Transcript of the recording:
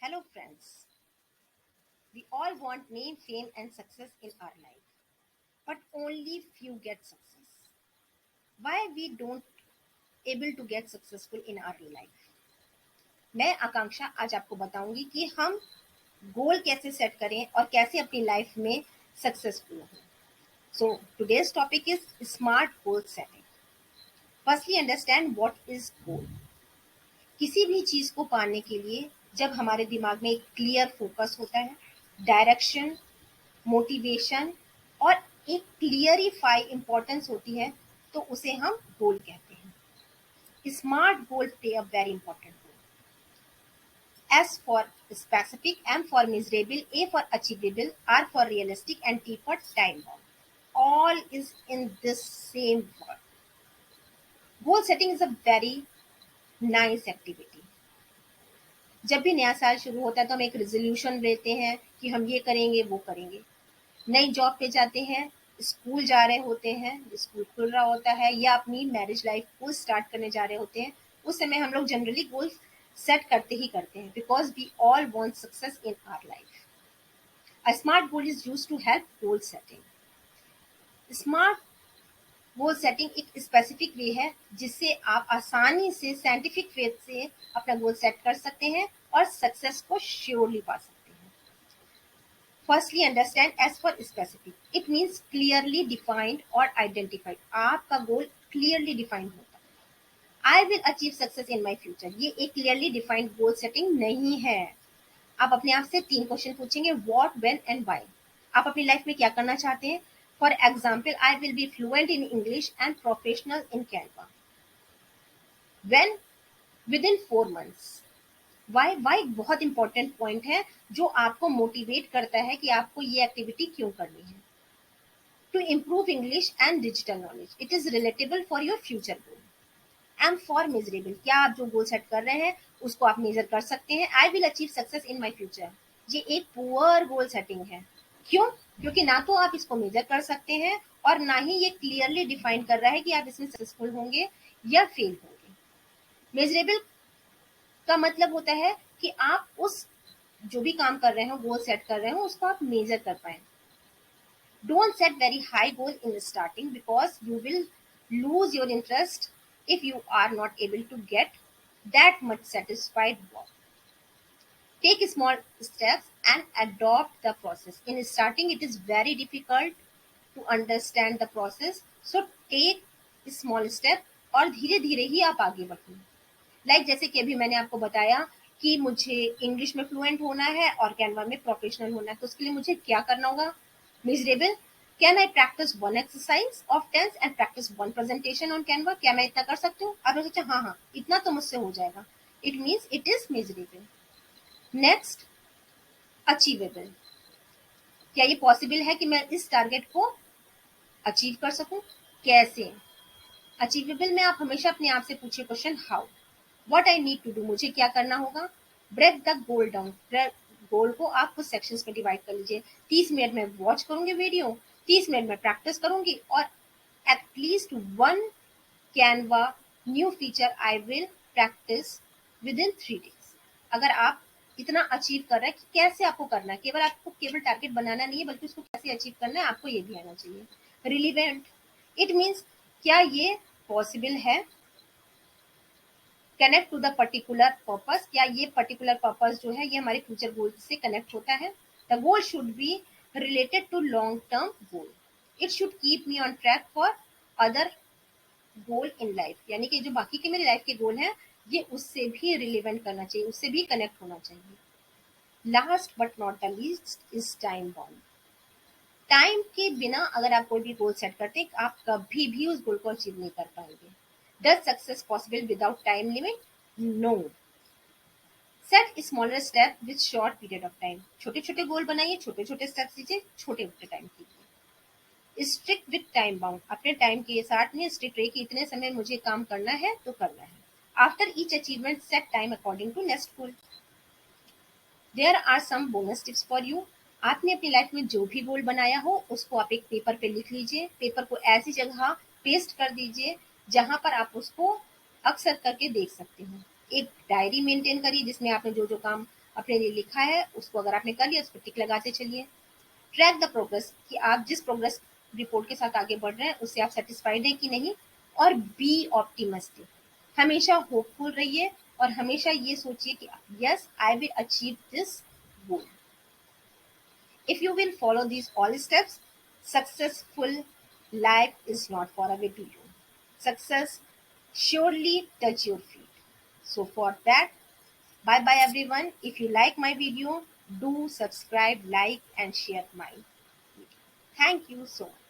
Hello, friends. We all want name, fame, and success in our life, but only few get success. Why we don't able to get successful in our life? मैं आकांक्षा आज आपको बताऊंगी कि हम गोल कैसे set करें और कैसे अपनी लाइफ में सक्सेसफुल हों. So today's topic is smart goal setting. Firstly, understand what is goal. किसी भी चीज को पाने के लिए जब हमारे दिमाग में एक क्लियर फोकस होता है, डायरेक्शन, मोटिवेशन और एक क्लियरिफाई इंपॉर्टेंस होती है, तो उसे हम गोल कहते हैं. Smart goal play a very important role. S for specific, M for measurable, A for achievable, R for realistic and T for time bound. All is in this same word. Goal setting is a very nice activity. जब भी नया साल शुरू होता है तो हम एक रेजोल्यूशन लेते हैं कि हम ये करेंगे वो करेंगे. नई जॉब पे जाते हैं, स्कूल जा रहे होते हैं, स्कूल खुल रहा होता है, या अपनी मैरिज लाइफ को स्टार्ट करने जा रहे होते हैं, उस समय हम लोग जनरली गोल सेट करते ही करते हैं because we all want success in our life. A smart goal is used to help goal setting. Smart goal setting एक स्पेसिफिक वे है जिससे आप आसानी से साइंटिफिक वे से अपना गोल सेट कर सकते हैं और सक्सेस को श्योरली पा सकते हैं. Firstly, understand as for specific. It means clearly defined or identified. आपका गोल clearly defined होता है. I will achieve success in my future. ये एक clearly defined goal setting नहीं है. आप अपने आप से 3 क्वेश्चन पूछेंगे, what, when and why. आप अपनी लाइफ में क्या करना चाहते हैं? For example, I will be fluent in English and professional in Canva. When? Within 4 months. Y बहुत इंपॉर्टेंट पॉइंट है जो आपको मोटिवेट करता है कि आपको ये एक्टिविटी क्यों करनी है. To improve English and digital knowledge. It is relatable for your future goal. M for measurable. क्या आप जो गोल सेट कर रहे हैं उसको आप मेजर कर सकते हैं. I will achieve success in my future. ये एक पुअर गोल सेटिंग है. क्यों? क्योंकि ना तो आप इसको मेजर कर सकते हैं और ना ही ये क्लियरली डिफाइन कर रहा है कि आप इसमें सक्सेसफुल होंगे या फेल होंगे. मेजरेबल का मतलब होता है कि आप उस जो भी काम कर रहे हो, गोल सेट कर रहे हो, उसको आप मेजर कर पाए. Don't set very high goal in starting because you will lose your interest if you are not able to get that much satisfied work. Take small steps and adopt the process. In starting it is very difficult to understand the process, so take small step और धीरे धीरे ही आप आगे बढ़िए. Like जैसे कि अभी मैंने आपको बताया कि मुझे इंग्लिश में फ्लुएंट होना है और कैनवा में प्रोफेशनल होना है, तो उसके लिए मुझे क्या करना होगा? Measurable. Can I practice 1 exercise of tense and practice 1 presentation on Canva. क्या मैं इतना कर सकती हूँ? आप सोचा हाँ, इतना तो मुझसे हो जाएगा. It means it is miserable. Next, achievable. क्या ये पॉसिबल है कि मैं इस टारगेट को अचीव कर सकूं? कैसे? अचीवेबल में आप हमेशा अपने आप से पूछिए question how. What I need to do. मुझे क्या करना होगा? Break the goal down. Goal को आप कुछ सेक्शंस में डिवाइड कर लीजिए. 30 मिनट में वॉच करूंगी वीडियो, 30 मिनट में प्रैक्टिस करूंगी और at least 1 Canva new feature I will practice with in 3 days. अगर आप इतना अचीव कर रहे हैं कि कैसे आपको करना है, केवल टारगेट बनाना नहीं है बल्कि उसको कैसे अचीव करना है आपको ये भी आना चाहिए. रिलीवेंट. इट मीन्स क्या ये पॉसिबल है? Connect to the particular purpose. क्या ये पर्टिकुलर पर्पस जो है ये हमारे फ्यूचर गोल से कनेक्ट होता है? The goal should be related to long term goal. It should keep me on track for other goal in life. यानी कि जो बाकी के मेरे लाइफ के गोल हैं ये उससे भी रिलेवेंट करना चाहिए, उससे भी कनेक्ट होना चाहिए. Last but not the least is time bound. Time के बिना अगर आप कोई भी गोल सेट करते हैं आप कभी भी उस गोल को अचीव नहीं कर पाएंगे. Does success possible without time limit? No. Set smaller step with short period of time. छोटे छोटे गोल बनाइए, छोटे छोटे स्टेप्स लीजिए, छोटे छोटे टाइम कीजिए. Strict with time bound. अपने टाइम के साथ में स्ट्रिक्ट रहिए कि इतने समय मुझे काम करना है तो करना है. After each achievement set time according to next goal. There are some bonus tips for you. आपने अपनी लाइफ में जो भी गोल बनाया हो उसको आप एक पेपर पे लिख लीजिए. पेपर को ऐसी जगह पेस्ट कर दीजिए जहां पर आप उसको अक्सर करके देख सकते हो. एक डायरी मेंटेन करिए जिसमें आपने जो जो काम अपने लिए लिखा है उसको अगर आपने कर लिया उस पर टिक लगाते चलिए। ट्रैक द प्रोग्रेस कि आप जिस प्रोग्रेस रिपोर्ट के साथ आगे बढ़ रहे हैं उससे आप सेटिस्फाइड हैं कि नहीं। और बी ऑप्टिमिस्टिक, हमेशा होपफुल रहिए और हमेशा ये सोचिए कि yes I will achieve this goal. If you will follow these all steps, successful life is not far away to you. Success surely touch your feet. So for that, bye bye everyone. If you like my video, do subscribe, like and share my video. Thank you so much.